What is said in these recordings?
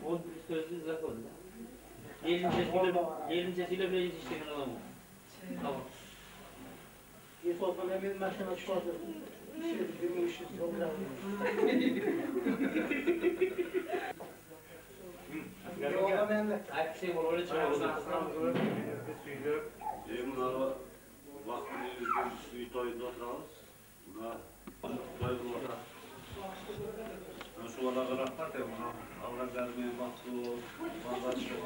O sözlü zakon. Yelincesiyle bile yetiştiğini alamam. Tamam. Bir toplam emin başına çıkardı. Bir işi sonra. Her şey var öyle çıkıyor. Bunlar vaktini suyu toyunda oturalım. Bunlar toyunda oturalım. Şu ana kadar var ya buna. Allah vermeye baktı o. Vallahi çok.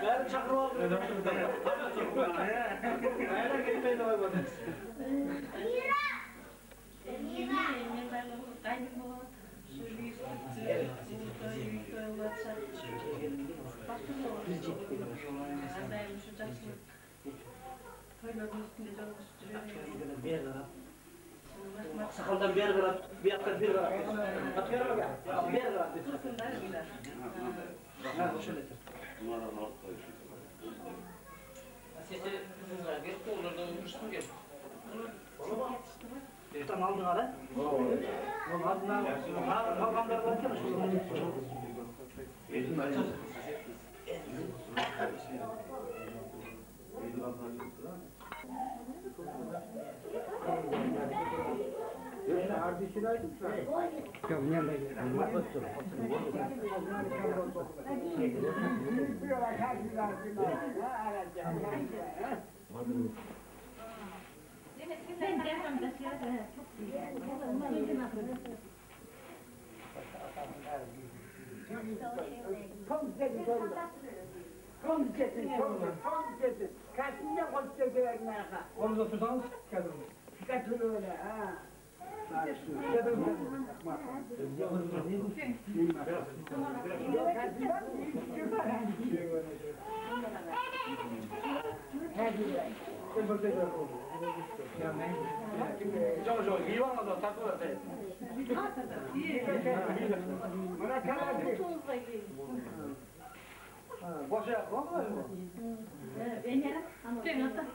Ben çakır aldım. Ayağına gitmeyin o bana. Sakaldan bir yer bir yakta bir yer. Atıyorum ya. Bir yer var. Bunlara not koyuyor. Sesi kızınız var. Gelip de olurdu. Uyumuşsun gelip. Tam aldın ara. Kavgamlar varken Omuz otursanız çıkardım. Çıkartın öyle ha. Çok iyi var da takılır. Bana kalan değil. Boşa yapma mı? Ben ya ama ben atak.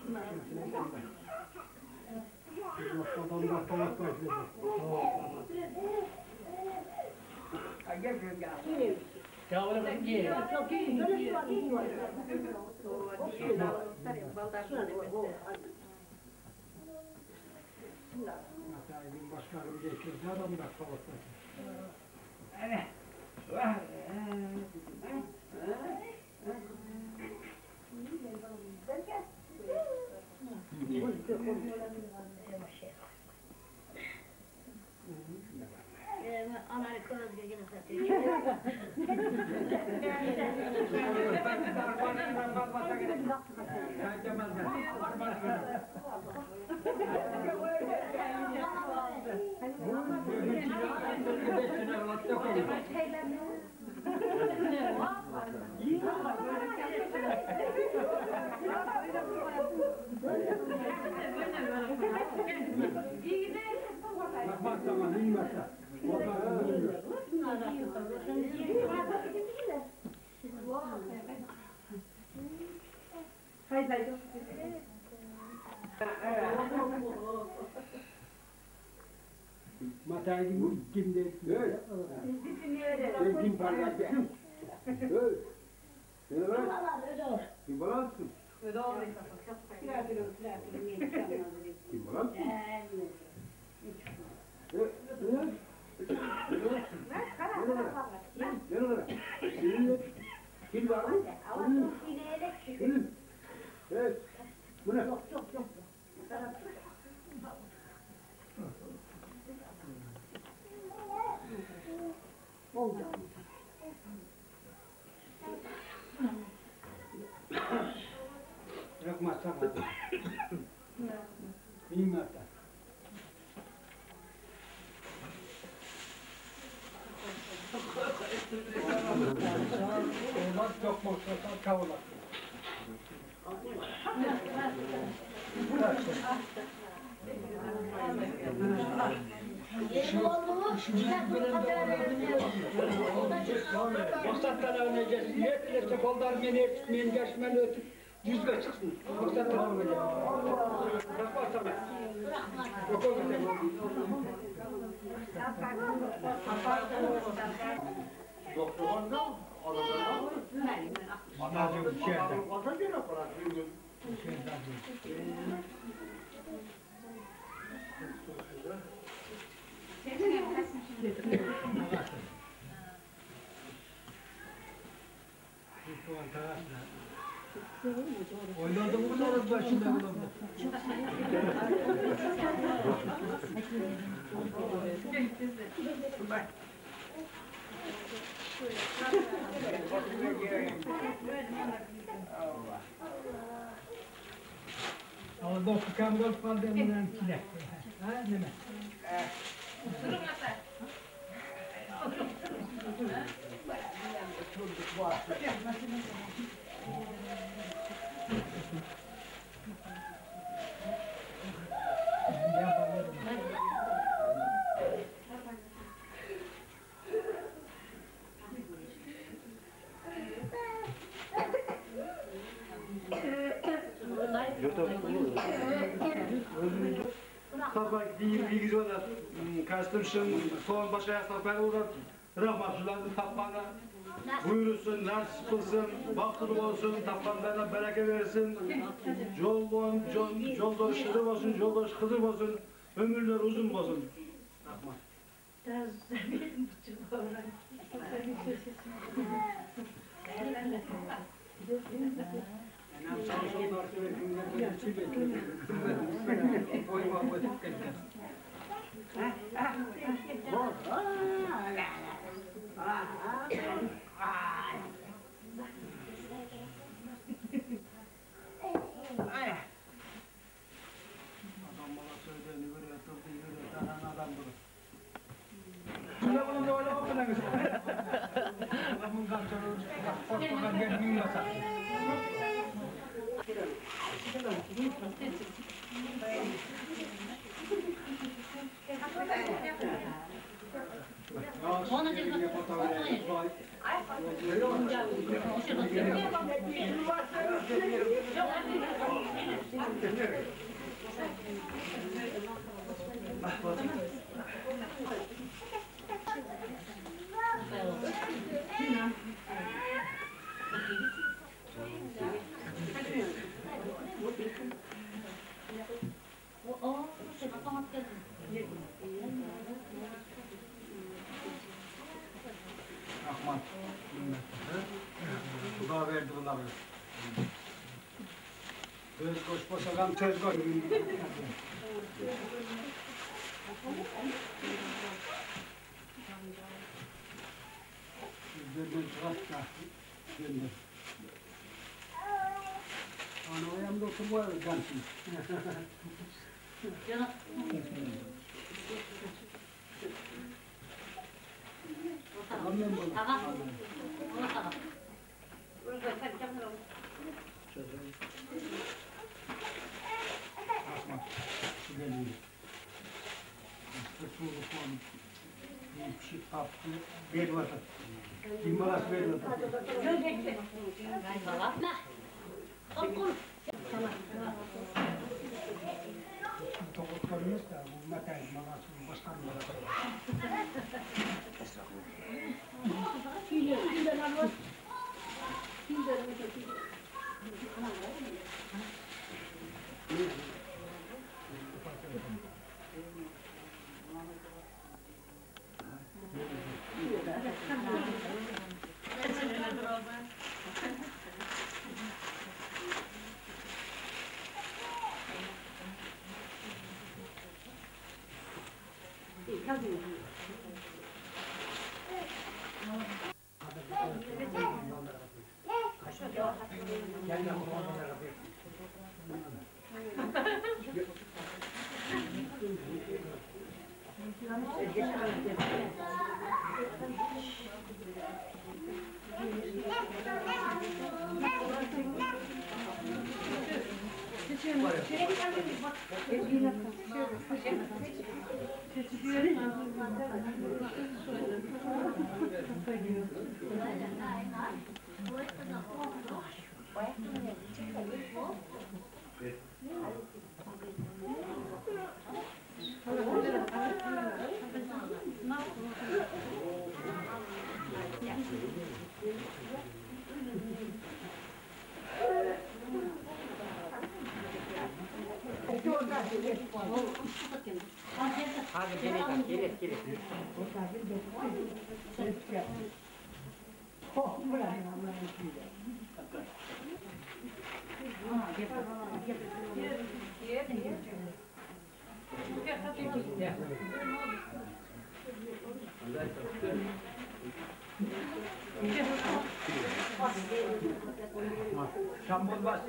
Matayı kim de kim parlak ya? Kim balansın? Kim balansın? Yok mu? Kavula. Maksattan oynayacağız. Niyetlerse kollar beni etmeyin, geçmeni ötüp düzge çıksın. Maksattan oynayacağız. Bırakma sana. Yok olmayacak. Anacığım içeride. Oynadım mı sonra başında bulamam. Ama doktor kan golf kaldığımdan çile. Ha ne mi? Tabak değil bilgisi olarak kastımşın son başa yasakları olarak rahmatullahu tapmana buyursun, nasip kılsın, baktırı olsun, tapmanlarına bereket versin, yoldaş şıdır olsun, yoldaş kızır olsun, ömürler uzun olsun. Rahmat. Rahman. Dua verdi bunları. Söz koş boşalan söz koş. Gözden çıkartma. Gönder. Ana ayağımda oturma gansın. Canım. Annem bunu. Tamam. Onu tamam. Asma. Şu geliyor. Sıçmalı falan. Bir şey kaptı. Bir vatan. Bir malas bir vatan. Baba. Okul. Topuklarımız da bu metal malasın başkan malasın. Şambol bas.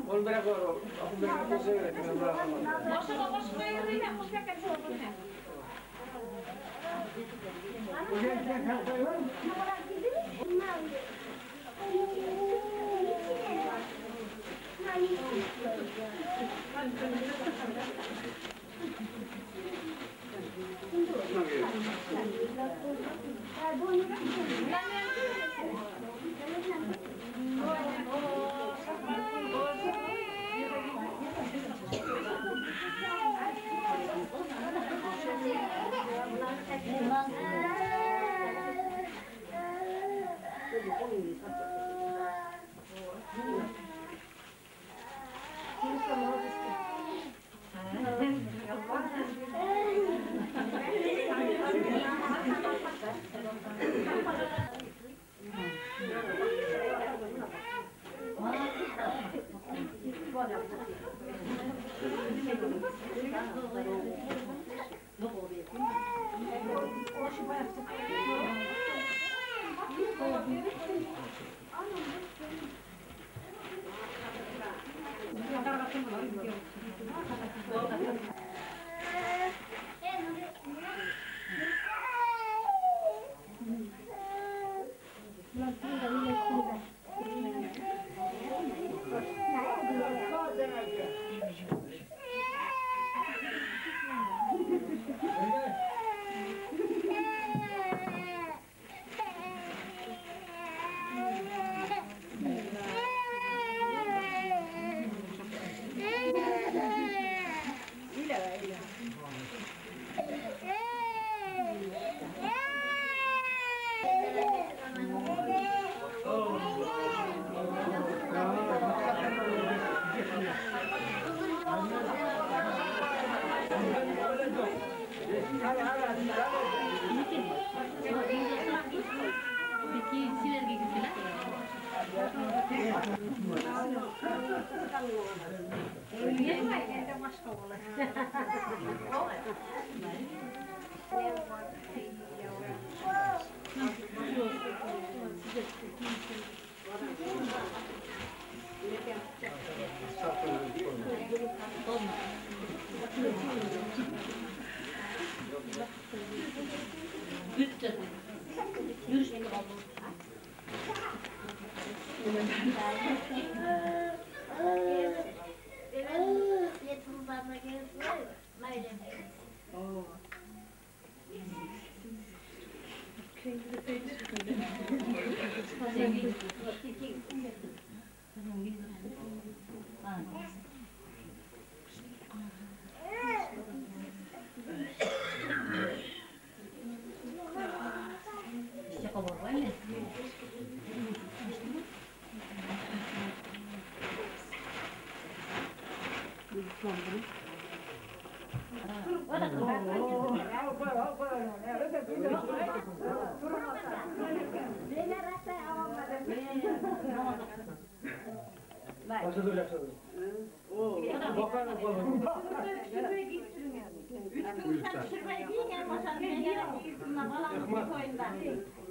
Onu bırak o. Akıl bırak o sever. Ben bırakamam.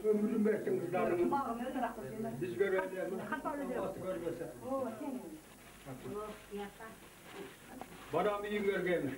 Ömrüm versin kızlarım. Biz görelim. Nasıl görmese. Bana mı iyi görgemiş?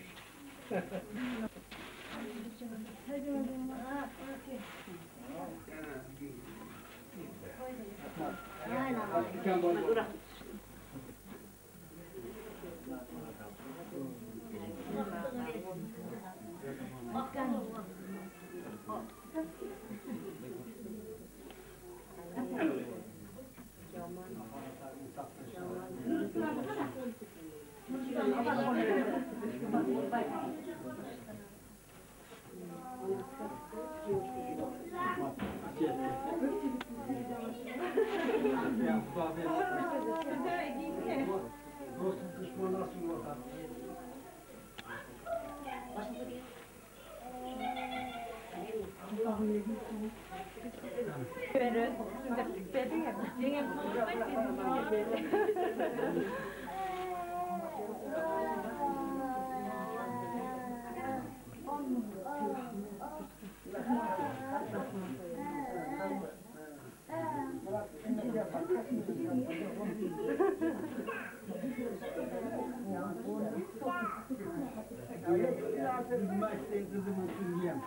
zaman söyleyeyim.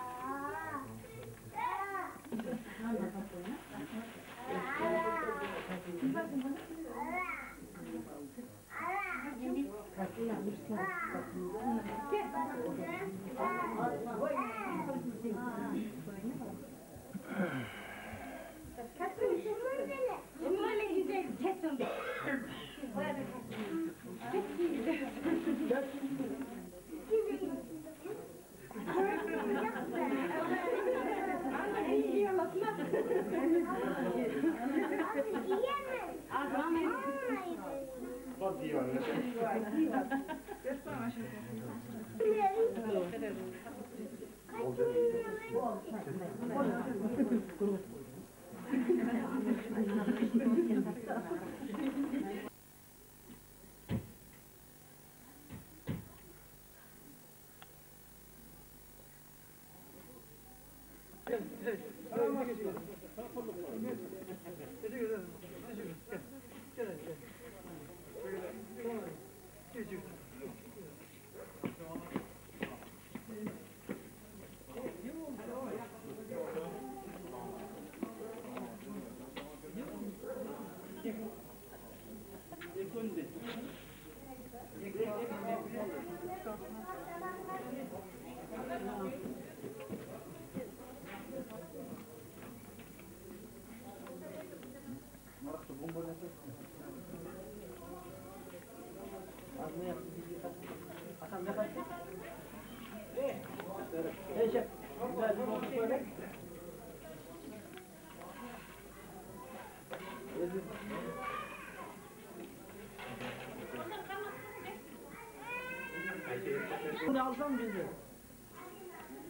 Bunu alsam bizde.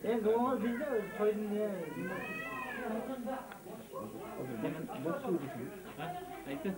En doğal bizde soydun ne? Ha? Ayten.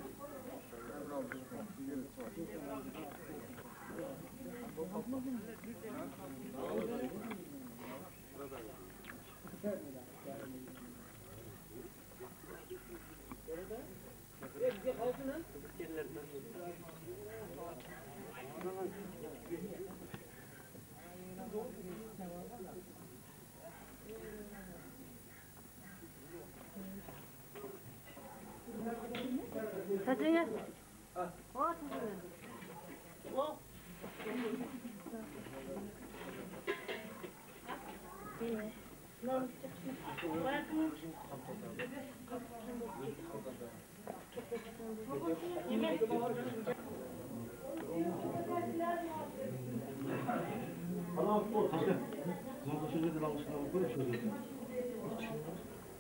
사진이야? 사진이야.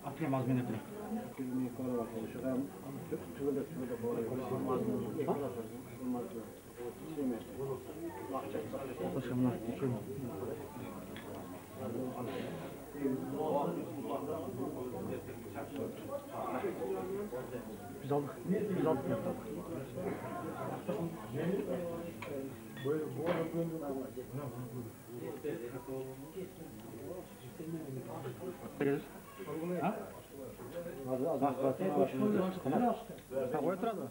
Atlayayım az minnet. Biz aldık. Biz aldık yaptık. Gelir. Ha? Ha, o etrafta.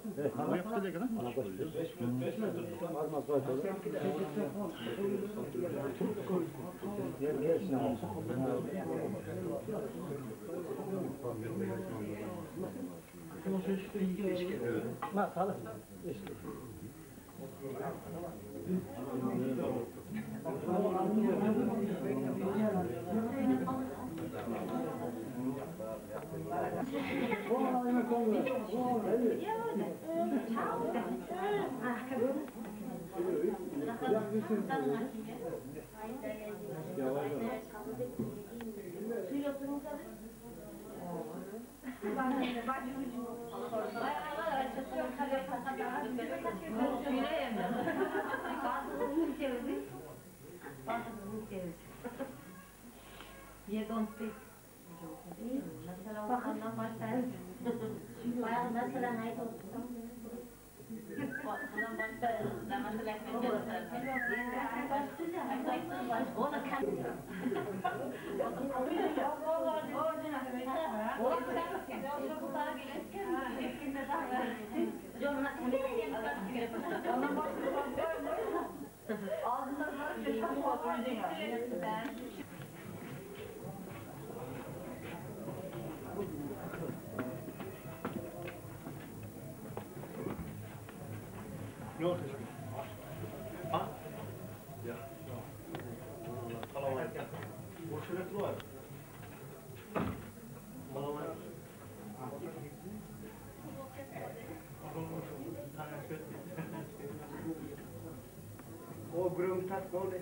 O yaptı diye kadar. Ma, sağ ol. You don't speak. Bakandan başlayalım. Bayağı mesela ne oldu? Bakandan başlayalım. Mesela Yok. Ha? Ya. Kalamayı. Bu sürekli var. Kalamayı. O gürüm tat oldu.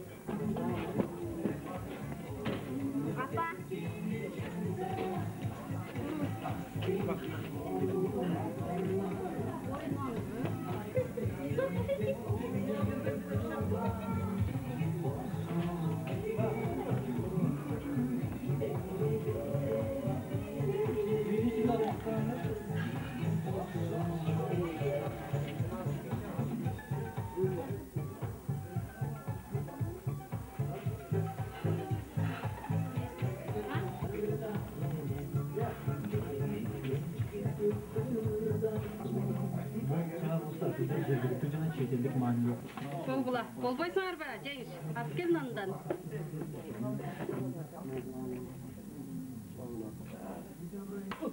Bolbula, bolboysaňar bara, jeýiş. At gelmenden.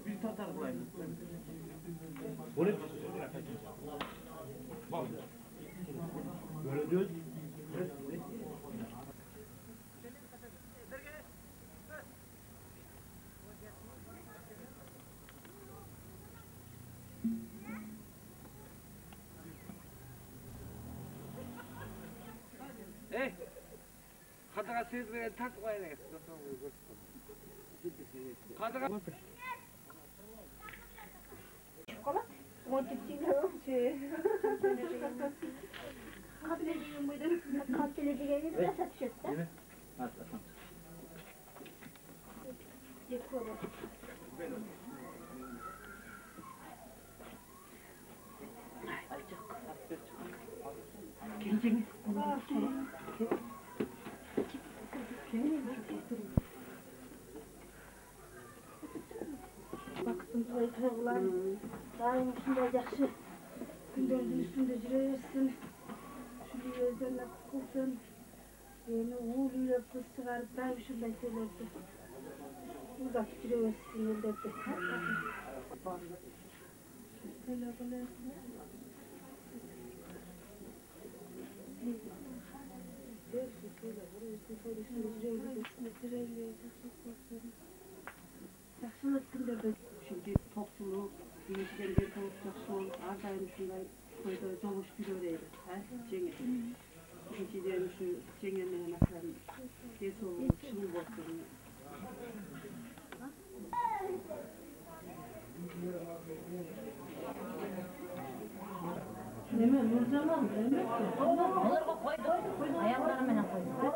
Bir tatar bulayım. Bu ne? Bak. Böyle diyoruz. Kadaga söz veren tak koyalım. Kadaga Baktım toylar, daim şunday yaxşı günlerin üstünde жүрersin. Şunu özlerine kutulsun. Beni uğurluyla kız çıkarıp daim şunday söylerdi. Uzak жүрersin elbette. Öyle böyle. Yaxşılık günlerde çünkü tokçuluk, değişken bir tokçuluk, ardayım şunday koyda doluş bir öyleydi. Cenge. İkinciden şu cengenlerin akran, desoluk, şunu bozduğunu. Neme, Nurcan'a mı? Onlarga koyduk. Ayakları menen koyduk.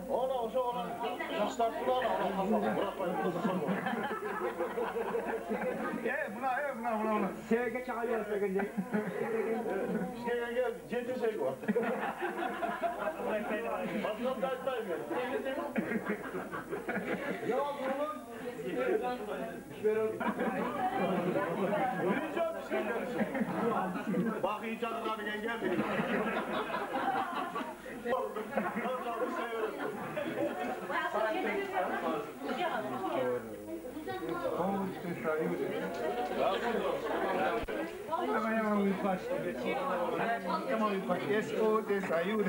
Ona olsa ona yaşlardılar ona kafamı bırakmayın. Buna. Sevge çağırıyor sevgili. İşte gel, ciddi şey var. Başkan da etmeyim yani. Ya oğlum. Öleceğim bir şey gelsin. Bak iyi çadırları geldi. Eso desayuno.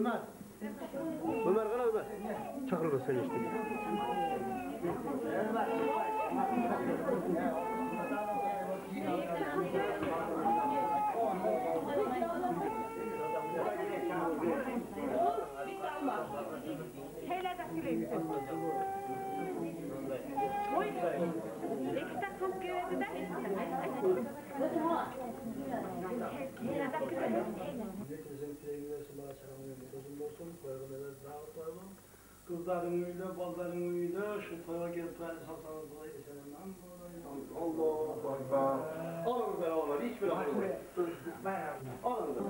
Ömer. Ömer kana Ömer. Çakır da sen işte. Kızların uyuyla, balların uyuyla, şu toya gelip sağsanız dolayı eselemem. Allah Allah. Alın be oğlan, hiç bir alın. Alın be.